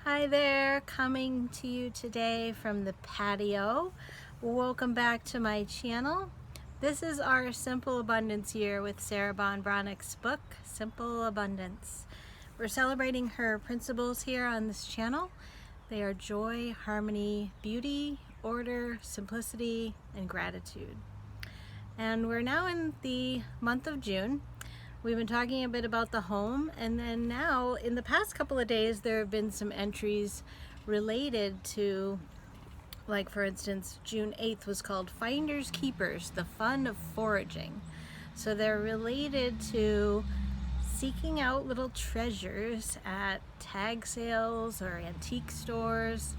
Hi there, coming to you today from the patio. Welcome back to my channel. This is our Simple Abundance year with Sarah Ban Beathnach's book, Simple Abundance. We're celebrating her principles here on this channel. They are joy, harmony, beauty, order, simplicity, and gratitude. And we're now in the month of June. We've been talking a bit about the home, and then now in the past couple of days there have been some entries related to, like for instance, June 8th was called Finders Keepers, the Fun of Foraging. So they're related to seeking out little treasures at tag sales or antique stores,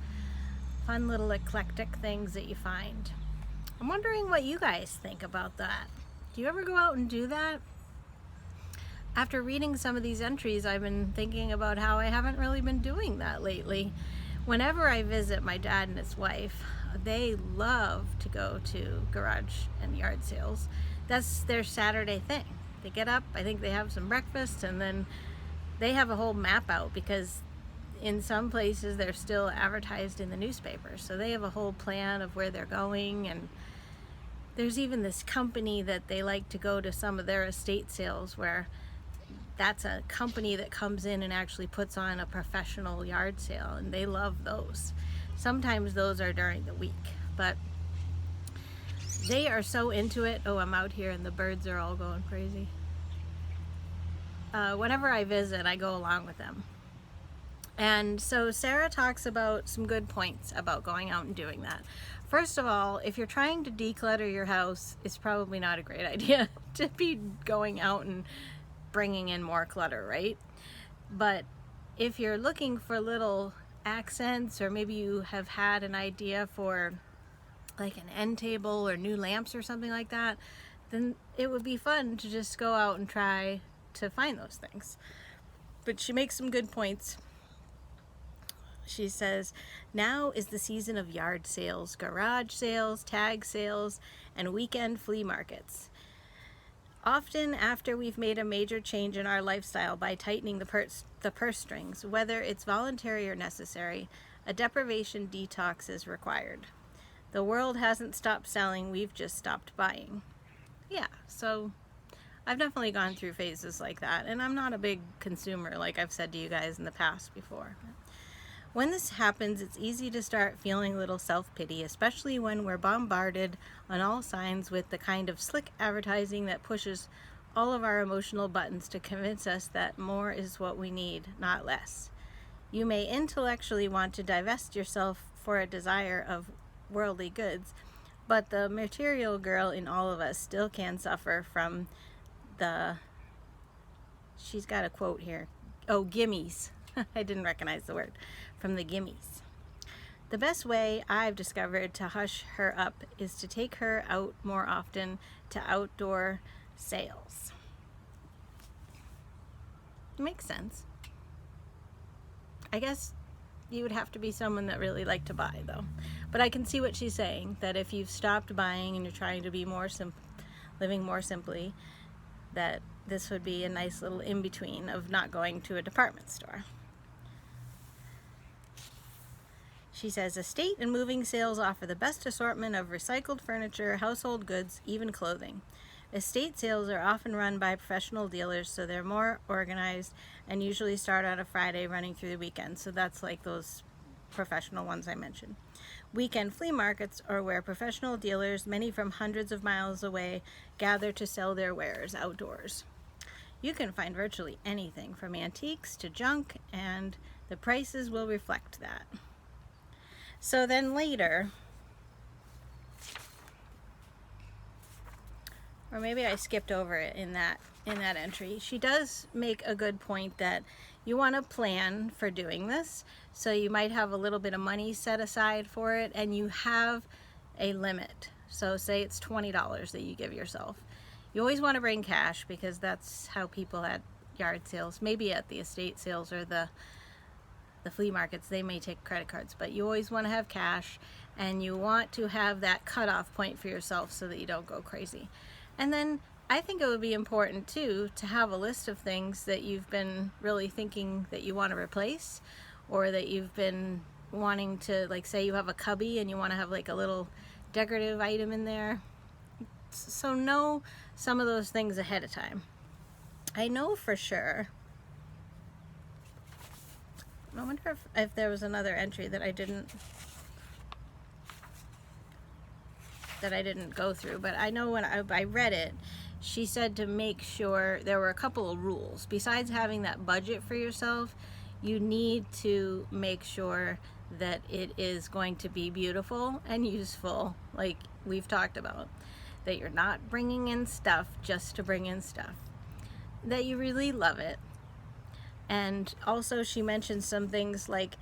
fun little eclectic things that you find. I'm wondering what you guys think about that. Do you ever go out and do that? After reading some of these entries, I've been thinking about how I haven't really been doing that lately. Whenever I visit my dad and his wife, they love to go to garage and yard sales. That's their Saturday thing. They get up, I think they have some breakfast, and then they have a whole map out because in some places they're still advertised in the newspaper. So they have a whole plan of where they're going, and there's even this company that they like to go to some of their estate sales where that's a company that comes in and actually puts on a professional yard sale, and they love those. Sometimes those are during the week, but they are so into it. Oh, I'm out here and the birds are all going crazy. Whenever I visit, I go along with them. And so Sarah talks about some good points about going out and doing that. First of all, if you're trying to declutter your house, it's probably not a great idea to be going out and bringing in more clutter, right? But if you're looking for little accents, or maybe you have had an idea for like an end table or new lamps or something like that, then it would be fun to just go out and try to find those things. But she makes some good points. She says, now is the season of yard sales, garage sales, tag sales, and weekend flea markets. Often after we've made a major change in our lifestyle by tightening the purse strings, whether it's voluntary or necessary, a deprivation detox is required. The world hasn't stopped selling, we've just stopped buying. Yeah, so I've definitely gone through phases like that, and I'm not a big consumer like I've said to you guys in the past before. When this happens, it's easy to start feeling a little self-pity, especially when we're bombarded on all sides with the kind of slick advertising that pushes all of our emotional buttons to convince us that more is what we need, not less. You may intellectually want to divest yourself for a desire of worldly goods, but the material girl in all of us still can suffer from she's got a quote here, gimmies. I didn't recognize the word, from the gimmies. The best way I've discovered to hush her up is to take her out more often to outdoor sales. Makes sense. I guess you would have to be someone that really liked to buy, though. But I can see what she's saying, that if you've stopped buying and you're trying to be living more simply, that this would be a nice little in-between of not going to a department store. She says, estate and moving sales offer the best assortment of recycled furniture, household goods, even clothing. Estate sales are often run by professional dealers, so they're more organized and usually start on a Friday running through the weekend. So that's like those professional ones I mentioned. Weekend flea markets are where professional dealers, many from hundreds of miles away, gather to sell their wares outdoors. You can find virtually anything from antiques to junk, and the prices will reflect that. So then later, or maybe I skipped over it in that entry, she does make a good point that you want to plan for doing this. So you might have a little bit of money set aside for it, and you have a limit. So say it's $20 that you give yourself. You always want to bring cash, because that's how people at yard sales, maybe at the estate sales or the flea markets, they may take credit cards, but you always want to have cash, and you want to have that cutoff point for yourself so that you don't go crazy. And then I think it would be important too to have a list of things that you've been really thinking that you want to replace, or that you've been wanting to, like, say you have a cubby and you want to have like a little decorative item in there. So know some of those things ahead of time. I know for sure. I wonder if there was another entry that I didn't go through, but I know when I read it, she said to make sure there were a couple of rules. Besides having that budget for yourself, you need to make sure that it is going to be beautiful and useful, like we've talked about. That you're not bringing in stuff just to bring in stuff. That you really love it. And also she mentioned some things like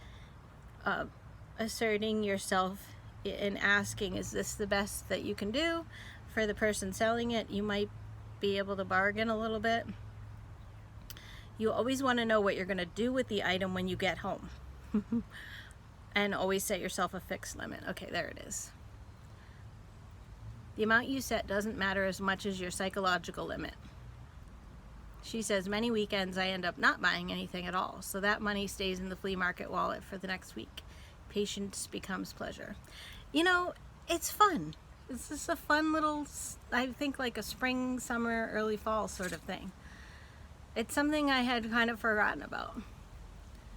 asserting yourself in asking, is this the best that you can do for the person selling it? You might be able to bargain a little bit. You always want to know what you're going to do with the item when you get home. And always set yourself a fixed limit. Okay, there it is. The amount you set doesn't matter as much as your psychological limit. She says, many weekends I end up not buying anything at all, so that money stays in the flea market wallet for the next week. Patience becomes pleasure. You know, it's fun. It's just a fun little, I think, like a spring, summer, early fall sort of thing. It's something I had kind of forgotten about.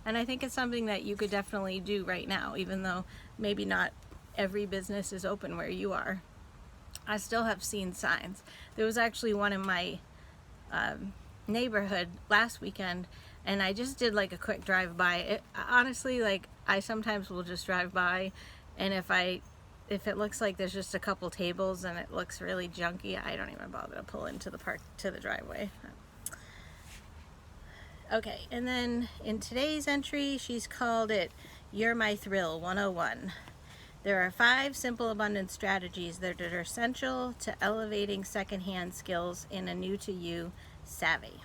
And I think it's something that you could definitely do right now, even though maybe not every business is open where you are. I still have seen signs. There was actually one in my neighborhood last weekend, and I just did like a quick drive by. Honestly, like, I sometimes will just drive by, and if it looks like there's just a couple tables and it looks really junky, I don't even bother to pull into the driveway. Okay, and then in today's entry, she's called it You're My Thrill 101. There are 5 simple abundance strategies that are essential to elevating secondhand skills in a new-to-you savvy.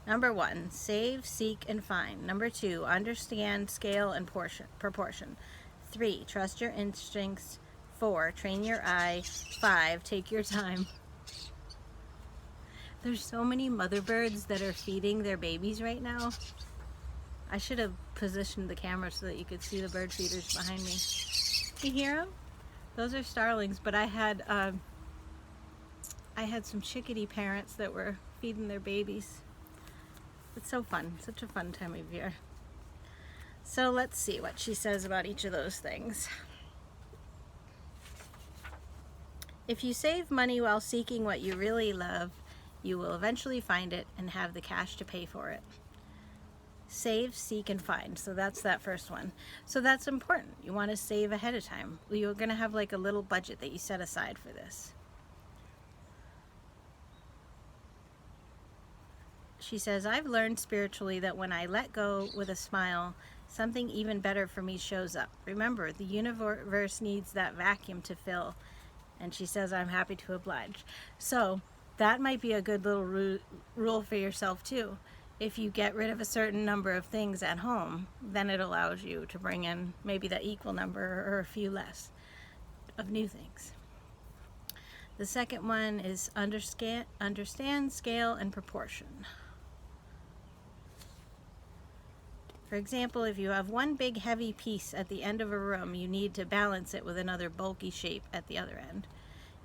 Number 1, save, seek, and find. Number 2, understand scale and proportion. 3, trust your instincts. 4, train your eye. 5, take your time. There's so many mother birds that are feeding their babies right now. I should have positioned the camera so that you could see the bird feeders behind me. You hear them? Those are starlings, but I had some chickadee parents that were feeding their babies. It's so fun, such a fun time of year. So let's see what she says about each of those things. If you save money while seeking what you really love, you will eventually find it and have the cash to pay for it. Save, seek, and find. So that's that first one. So that's important. You want to save ahead of time. You're going to have like a little budget that you set aside for this. She says, I've learned spiritually that when I let go with a smile, something even better for me shows up. Remember, the universe needs that vacuum to fill. And she says, I'm happy to oblige. So that might be a good little rule for yourself too. If you get rid of a certain number of things at home, then it allows you to bring in maybe that equal number or a few less of new things. The second one is understand scale and proportion. For example, if you have one big heavy piece at the end of a room, you need to balance it with another bulky shape at the other end.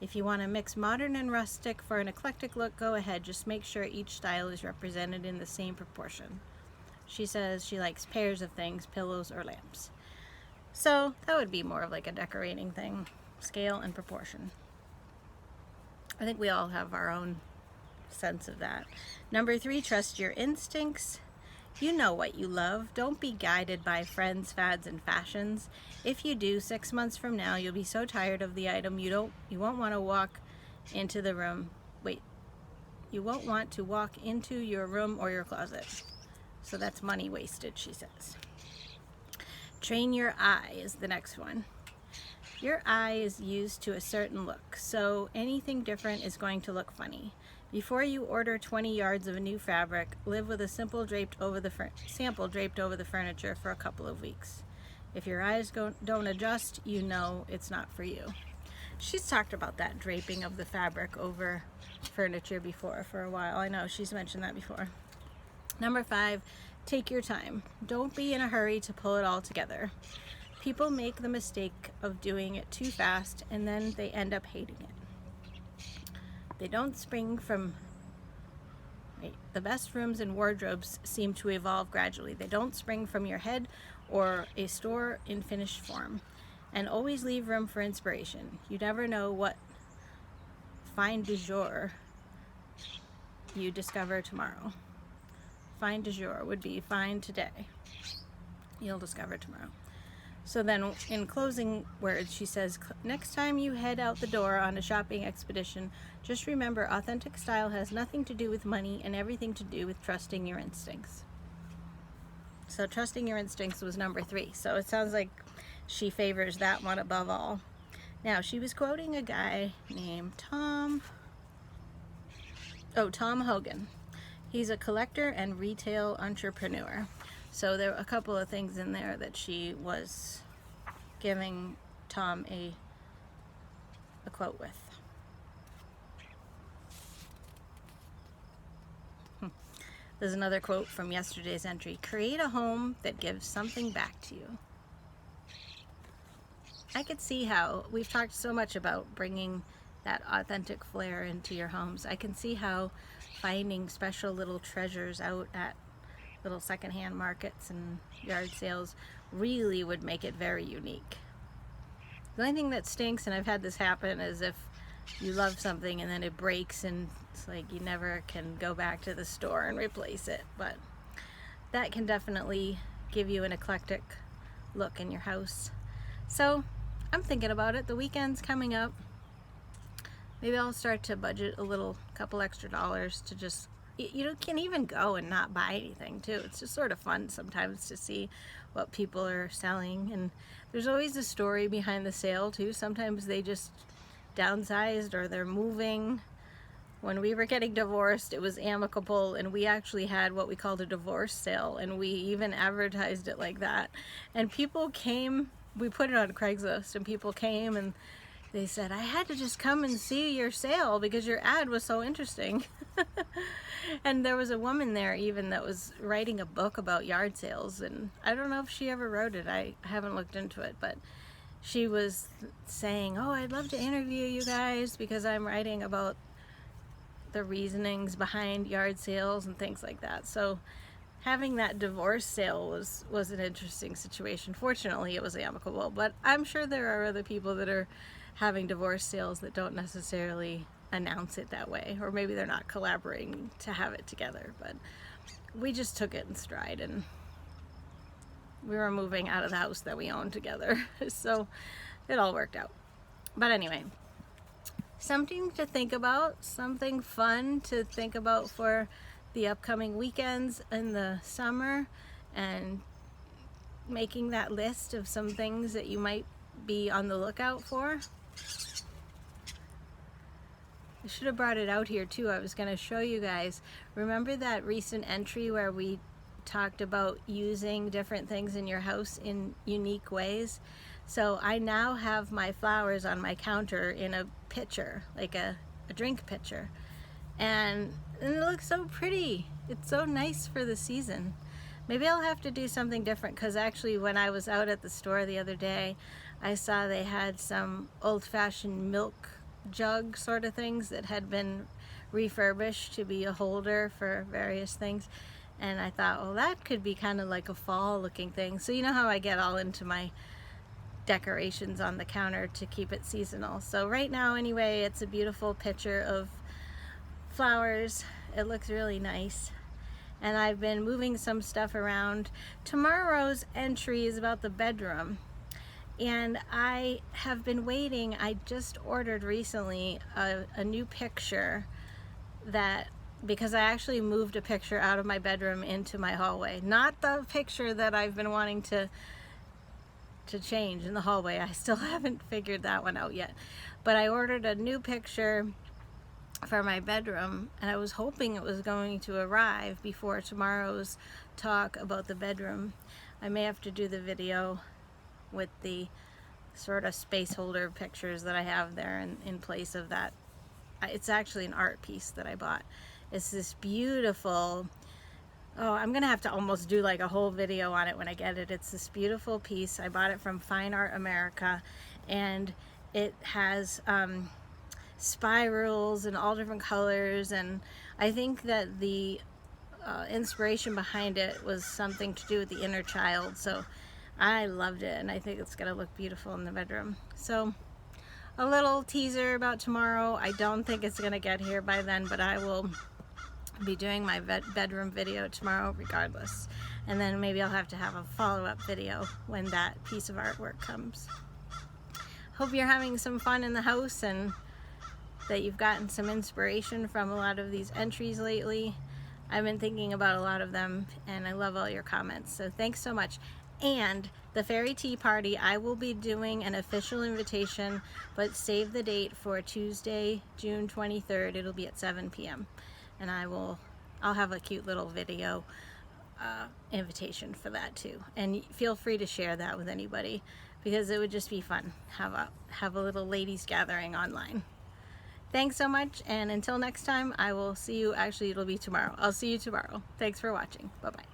If you want to mix modern and rustic for an eclectic look, go ahead. Just make sure each style is represented in the same proportion. She says she likes pairs of things, pillows or lamps. So that would be more of like a decorating thing, scale and proportion. I think we all have our own sense of that. Number 3, trust your instincts. You know what you love. Don't be guided by friends, fads, and fashions. If you do, 6 months from now, you'll be so tired of the item you won't want to walk into the room. You won't want to walk into your room or your closet. So that's money wasted, she says. Train your eye is the next one. Your eye is used to a certain look, so anything different is going to look funny. Before you order 20 yards of a new fabric, live with a sample draped over the furniture for a couple of weeks. If your eyes don't adjust, you know it's not for you. She's talked about that draping of the fabric over furniture before for a while. I know she's mentioned that before. Number 5, take your time. Don't be in a hurry to pull it all together. People make the mistake of doing it too fast and then they end up hating it. They don't spring from... The best rooms and wardrobes seem to evolve gradually. They don't spring from your head or a store in finished form. And always leave room for inspiration. You never know what fin du jour you discover tomorrow. Fin du jour would be fine today. You'll discover tomorrow. So then in closing words, she says, next time you head out the door on a shopping expedition, just remember authentic style has nothing to do with money and everything to do with trusting your instincts. So trusting your instincts was number 3. So it sounds like she favors that one above all. Now, she was quoting a guy named Tom Hogan. He's a collector and retail entrepreneur. So there were a couple of things in there that she was giving Tom a quote with. There's another quote from yesterday's entry. Create a home that gives something back to you. I could see how we've talked so much about bringing that authentic flair into your homes. I can see how finding special little treasures out at little secondhand markets and yard sales really would make it very unique. The only thing that stinks, and I've had this happen, is if you love something and then it breaks and it's like you never can go back to the store and replace it. But that can definitely give you an eclectic look in your house. So I'm thinking about it. The weekend's coming up. Maybe I'll start to budget a couple extra dollars to just, you can even go and not buy anything too. It's just sort of fun sometimes to see what people are selling, and there's always a story behind the sale too. Sometimes they just downsized or they're moving. When we were getting divorced, it was amicable, and we actually had what we called a divorce sale, and we even advertised it like that. And people came, we put it on Craigslist, and people came and they said, I had to just come and see your sale because your ad was so interesting. And there was a woman there even that was writing a book about yard sales, and I don't know if she ever wrote it. I haven't looked into it, but she was saying, oh, I'd love to interview you guys because I'm writing about the reasonings behind yard sales and things like that. So having that divorce sale was an interesting situation. Fortunately, it was amicable, but I'm sure there are other people that are having divorce sales that don't necessarily announce it that way, or maybe they're not collaborating to have it together. But we just took it in stride, and we were moving out of the house that we owned together, so it all worked out. But anyway, something to think about, something fun to think about for the upcoming weekends in the summer, and making that list of some things that you might be on the lookout for. I should have brought it out here too. I was going to show you guys. Remember that recent entry where we talked about using different things in your house in unique ways? So I now have my flowers on my counter in a pitcher, like a drink pitcher. And it looks so pretty. It's so nice for the season. Maybe I'll have to do something different, because actually when I was out at the store the other day, I saw they had some old-fashioned milk jug sort of things that had been refurbished to be a holder for various things. And I thought, well, that could be kind of like a fall looking thing. So you know how I get all into my decorations on the counter to keep it seasonal. So right now anyway, it's a beautiful picture of flowers. It looks really nice. And I've been moving some stuff around. Tomorrow's entry is about the bedroom. And I have been waiting. I just ordered recently a new picture because I actually moved a picture out of my bedroom into my hallway. Not the picture that I've been wanting to change in the hallway. I still haven't figured that one out yet. But I ordered a new picture for my bedroom, and I was hoping it was going to arrive before tomorrow's talk about the bedroom. I may have to do the video with the sort of space holder pictures that I have there in place of that. It's actually an art piece that I bought. It's this beautiful Oh, I'm gonna have to almost do like a whole video on it when I get it. It's this beautiful piece. I bought it from Fine Art America, and it has spirals and all different colors, and I think that the inspiration behind it was something to do with the inner child, so I loved it, and I think it's gonna look beautiful in the bedroom. So a little teaser about tomorrow. I don't think it's gonna get here by then, but I will be doing my bedroom video tomorrow regardless, and then maybe I'll have to have a follow-up video when that piece of artwork comes. Hope you're having some fun in the house and that you've gotten some inspiration from a lot of these entries lately. I've been thinking about a lot of them, and I love all your comments, so thanks so much. And the Faerie Tea Party, I will be doing an official invitation, but save the date for Tuesday, June 23rd. It'll be at 7 p.m. and I'll have a cute little video invitation for that too. And feel free to share that with anybody, because it would just be fun. Have a little ladies gathering online. Thanks so much, and until next time, I will see you. Actually, it'll be tomorrow. I'll see you tomorrow. Thanks for watching. Bye-bye.